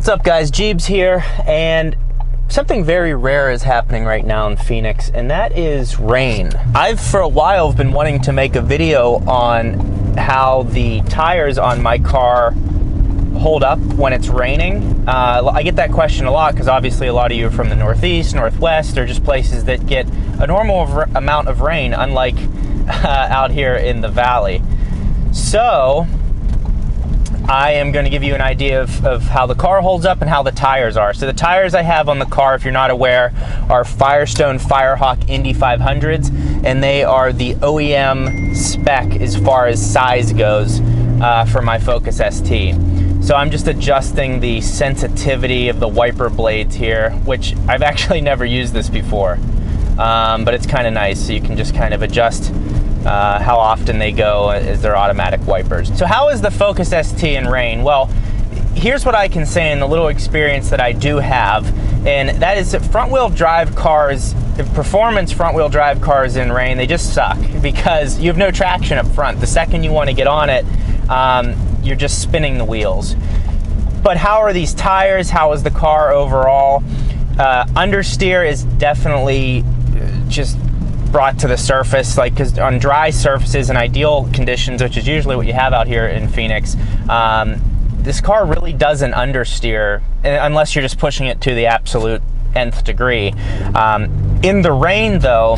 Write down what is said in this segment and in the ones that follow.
What's up guys, Jeebs here, and something very rare is happening right now in Phoenix, and that is rain. I've for a while been wanting to make a video on how the tires on my car hold up when it's raining. I get that question a lot because obviously a lot of you are from the Northeast, Northwest, or just places that get a normal amount of rain, unlike out here in the valley. So I am going to give you an idea of how the car holds up and how the tires are. So the tires I have on the car, if you're not aware, are Firestone Firehawk Indy 500s, and they are the OEM spec as far as size goes for my Focus ST. So I'm just adjusting the sensitivity of the wiper blades here, which I've actually never used this before, but it's kind of nice. So you can just kind of adjust how often they go as their automatic wipers. So how is the Focus ST in rain? Well, here's what I can say in the little experience that I do have, and that is that front-wheel drive cars, performance front-wheel drive cars in rain, they just suck because you have no traction up front. The second you want to get on it, you're just spinning the wheels. But how are these tires? How is the car overall? Understeer is definitely just brought to the surface, like, because on dry surfaces and ideal conditions, which is usually what you have out here in Phoenix, this car really doesn't understeer unless you're just pushing it to the absolute nth degree. In the rain though,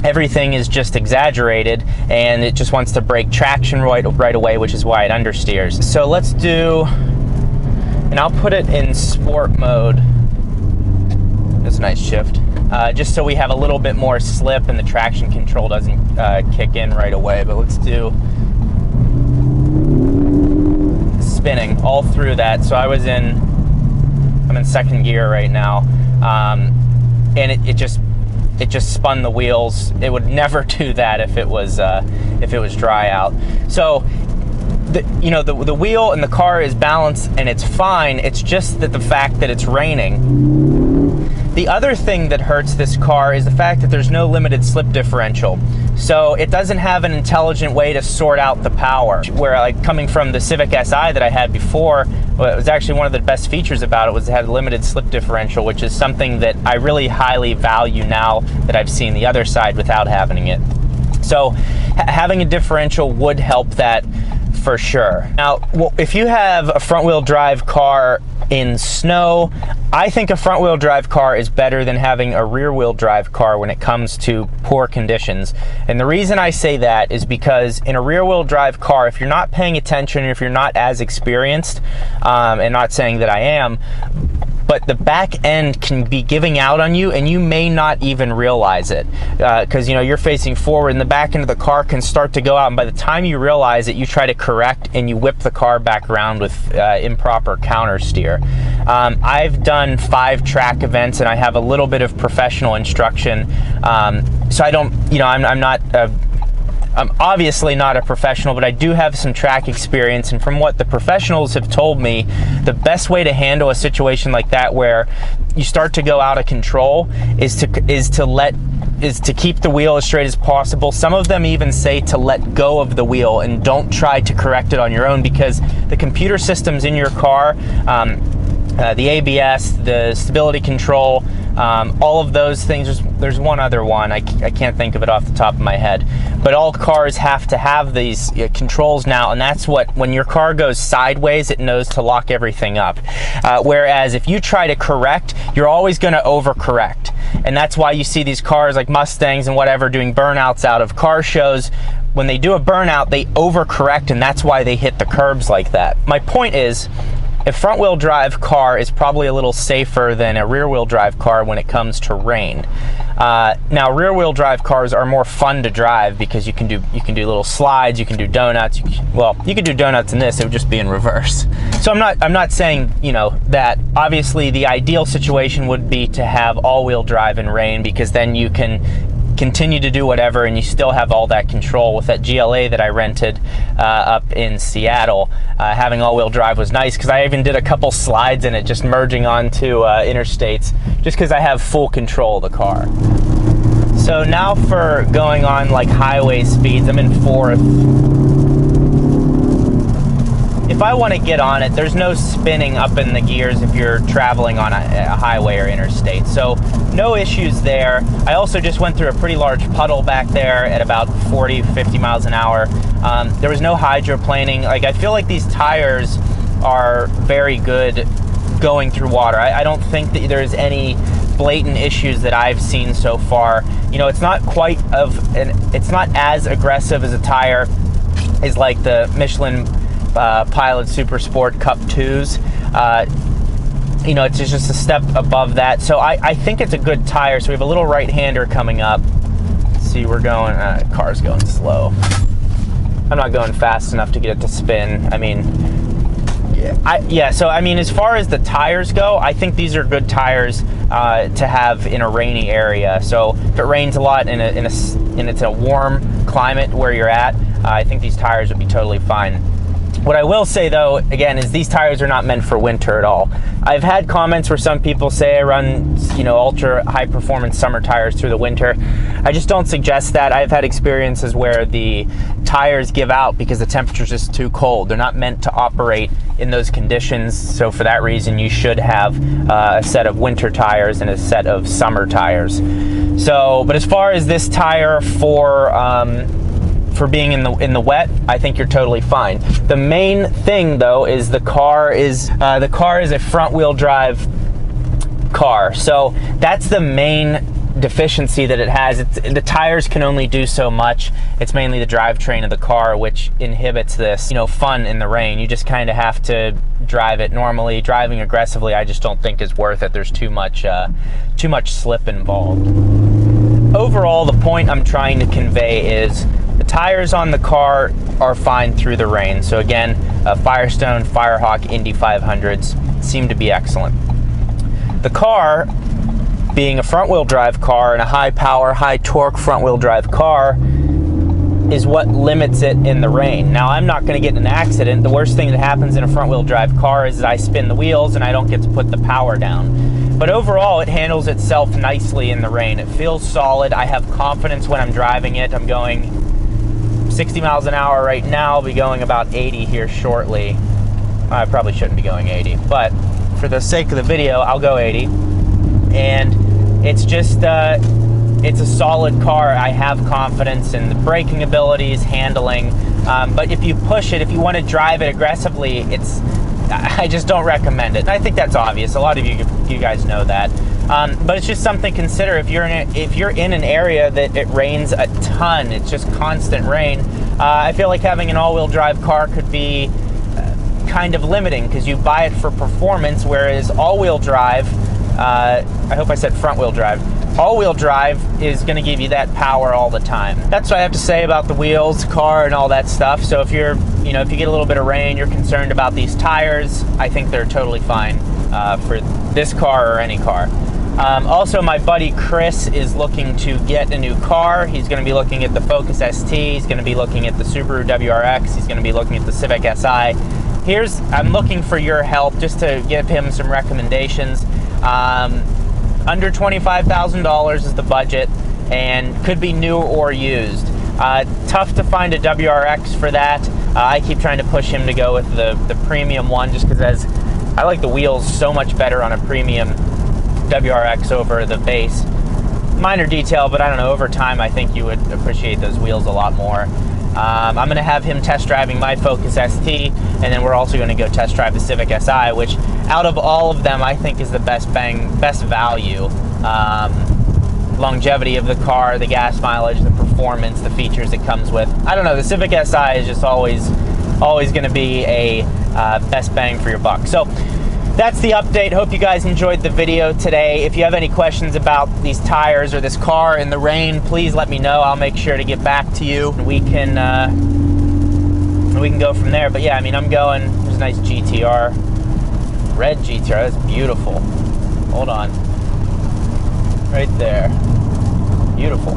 everything is just exaggerated and it just wants to break traction right away, which is why it understeers. So let's do, and I'll put it in sport mode. That's a nice shift. Just so we have a little bit more slip and the traction control doesn't kick in right away. But let's do spinning all through that. So I'm in second gear right now, and it just spun the wheels. It would never do that if it was dry out. So the wheel and the car is balanced and it's fine. It's just that the fact that it's raining. The other thing that hurts this car is the fact that there's no limited slip differential. So it doesn't have an intelligent way to sort out the power. Where, like, coming from the Civic Si that I had before, well, it was actually one of the best features about it was it had a limited slip differential, which is something that I really highly value now that I've seen the other side without having it. So having a differential would help that for sure. Now, if you have a front-wheel drive car in snow, I think a front-wheel drive car is better than having a rear-wheel drive car when it comes to poor conditions. And the reason I say that is because in a rear-wheel drive car, if you're not paying attention, if you're not as experienced, and not saying that I am, but the back end can be giving out on you and you may not even realize it, because you're facing forward and the back end of the car can start to go out, and by the time you realize it, you try to correct and you whip the car back around with improper counter steer. I've done 5 track events and I have a little bit of professional instruction, so I don't, I'm obviously not a professional, but I do have some track experience, and from what the professionals have told me, the best way to handle a situation like that where you start to go out of control is to keep the wheel as straight as possible. Some of them even say to let go of the wheel and don't try to correct it on your own, because the computer systems in your car, the ABS, the stability control, all of those things. There's one other one, I can't think of it off the top of my head, but all cars have to have these controls now, and that's what, when your car goes sideways, it knows to lock everything up. Whereas if you try to correct, you're always going to overcorrect, and that's why you see these cars like Mustangs and whatever doing burnouts out of car shows. When they do a burnout, they overcorrect, and that's why they hit the curbs like that. My point is, a front-wheel drive car is probably a little safer than a rear-wheel drive car when it comes to rain. Now, rear-wheel drive cars are more fun to drive because you can do little slides, you can do donuts. You could do donuts in this; it would just be in reverse. So I'm not saying that. Obviously, the ideal situation would be to have all-wheel drive in rain, because then you can continue to do whatever and you still have all that control. With that GLA that I rented up in Seattle, having all-wheel drive was nice because I even did a couple slides in it, just merging onto interstates, just because I have full control of the car. So now for going on like highway speeds, I'm in 4th. if I want to get on it, there's no spinning up in the gears if you're traveling on a highway or interstate. So no issues there. I also just went through a pretty large puddle back there at about 40, 50 miles an hour. There was no hydroplaning. Like, I feel like these tires are very good going through water. I don't think that there's any blatant issues that I've seen so far. You know, it's not quite it's not as aggressive as a tire as like the Michelin Pilot Super Sport Cup 2s. You know, it's just a step above that. So I think it's a good tire. So we have a little right-hander coming up. Let's see, we're going, car's going slow. I'm not going fast enough to get it to spin. I mean, so I mean, as far as the tires go, I think these are good tires to have in a rainy area. So if it rains a lot and it's a warm climate where you're at, I think these tires would be totally fine. What I will say though, again, is these tires are not meant for winter at all. I've had comments where some people say I run, you know, ultra high performance summer tires through the winter. I just don't suggest that. I've had experiences where the tires give out because the temperature's just too cold. They're not meant to operate in those conditions. So for that reason, you should have a set of winter tires and a set of summer tires. So, but as far as this tire for being in the wet, I think you're totally fine. The main thing though is the car is a front wheel drive car. So that's the main deficiency that it has. The tires can only do so much. It's mainly the drivetrain of the car which inhibits this, you know, fun in the rain. You just kind of have to drive it normally. Driving aggressively, I just don't think is worth it. There's too much slip involved. Overall, the point I'm trying to convey is the tires on the car are fine through the rain. So again, Firestone, Firehawk, Indy 500s seem to be excellent. The car, being a front-wheel drive car and a high-power, high-torque front-wheel drive car, is what limits it in the rain. Now, I'm not going to get in an accident. The worst thing that happens in a front-wheel drive car is that I spin the wheels and I don't get to put the power down. But overall, it handles itself nicely in the rain. It feels solid. I have confidence when I'm driving it. I'm going 60 miles an hour right now. I'll be going about 80 here shortly. I probably shouldn't be going 80, but for the sake of the video, I'll go 80. And it's just, it's a solid car. I have confidence in the braking abilities, handling. But if you push it, if you want to drive it aggressively, I just don't recommend it. And I think that's obvious. A lot of you guys know that. But it's just something to consider if you're in an area that it rains a ton. It's just constant rain. I feel like having an all-wheel drive car could be kind of limiting because you buy it for performance, whereas all-wheel drive, I hope I said front-wheel drive. All-wheel drive is going to give you that power all the time. That's what I have to say about the wheels, car, and all that stuff. So if if you get a little bit of rain, you're concerned about these tires, I think they're totally fine for this car or any car. Also, my buddy Chris is looking to get a new car. He's going to be looking at the Focus ST. He's going to be looking at the Subaru WRX. He's going to be looking at the Civic Si. I'm looking for your help just to give him some recommendations. Under $25,000 is the budget and could be new or used. Tough to find a WRX for that. I keep trying to push him to go with the premium one just because I like the wheels so much better on a premium WRX over the base. Minor detail, but I don't know, over time I think you would appreciate those wheels a lot more. I'm going to have him test driving my Focus ST, and then we're also going to go test drive the Civic Si, which out of all of them I think is the best value. Longevity of the car, the gas mileage, the performance, the features it comes with. I don't know, the Civic Si is just always going to be a best bang for your buck. So that's the update. Hope you guys enjoyed the video today. If you have any questions about these tires or this car in the rain, please let me know. I'll make sure to get back to you. We can go from there. But yeah, I mean, there's a nice GTR. Red GTR, that's beautiful. Hold on. Right there. Beautiful.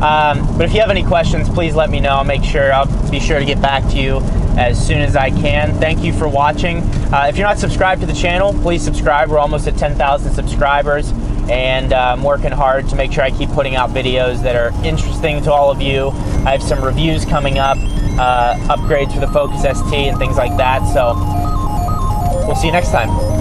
But if you have any questions, please let me know. I'll be sure to get back to you as soon as I can. Thank you for watching. If you're not subscribed to the channel, please subscribe. We're almost at 10,000 subscribers. and I'm working hard to make sure I keep putting out videos that are interesting to all of you. I have some reviews coming up, upgrades for the Focus ST and things like that, so we'll see you next time.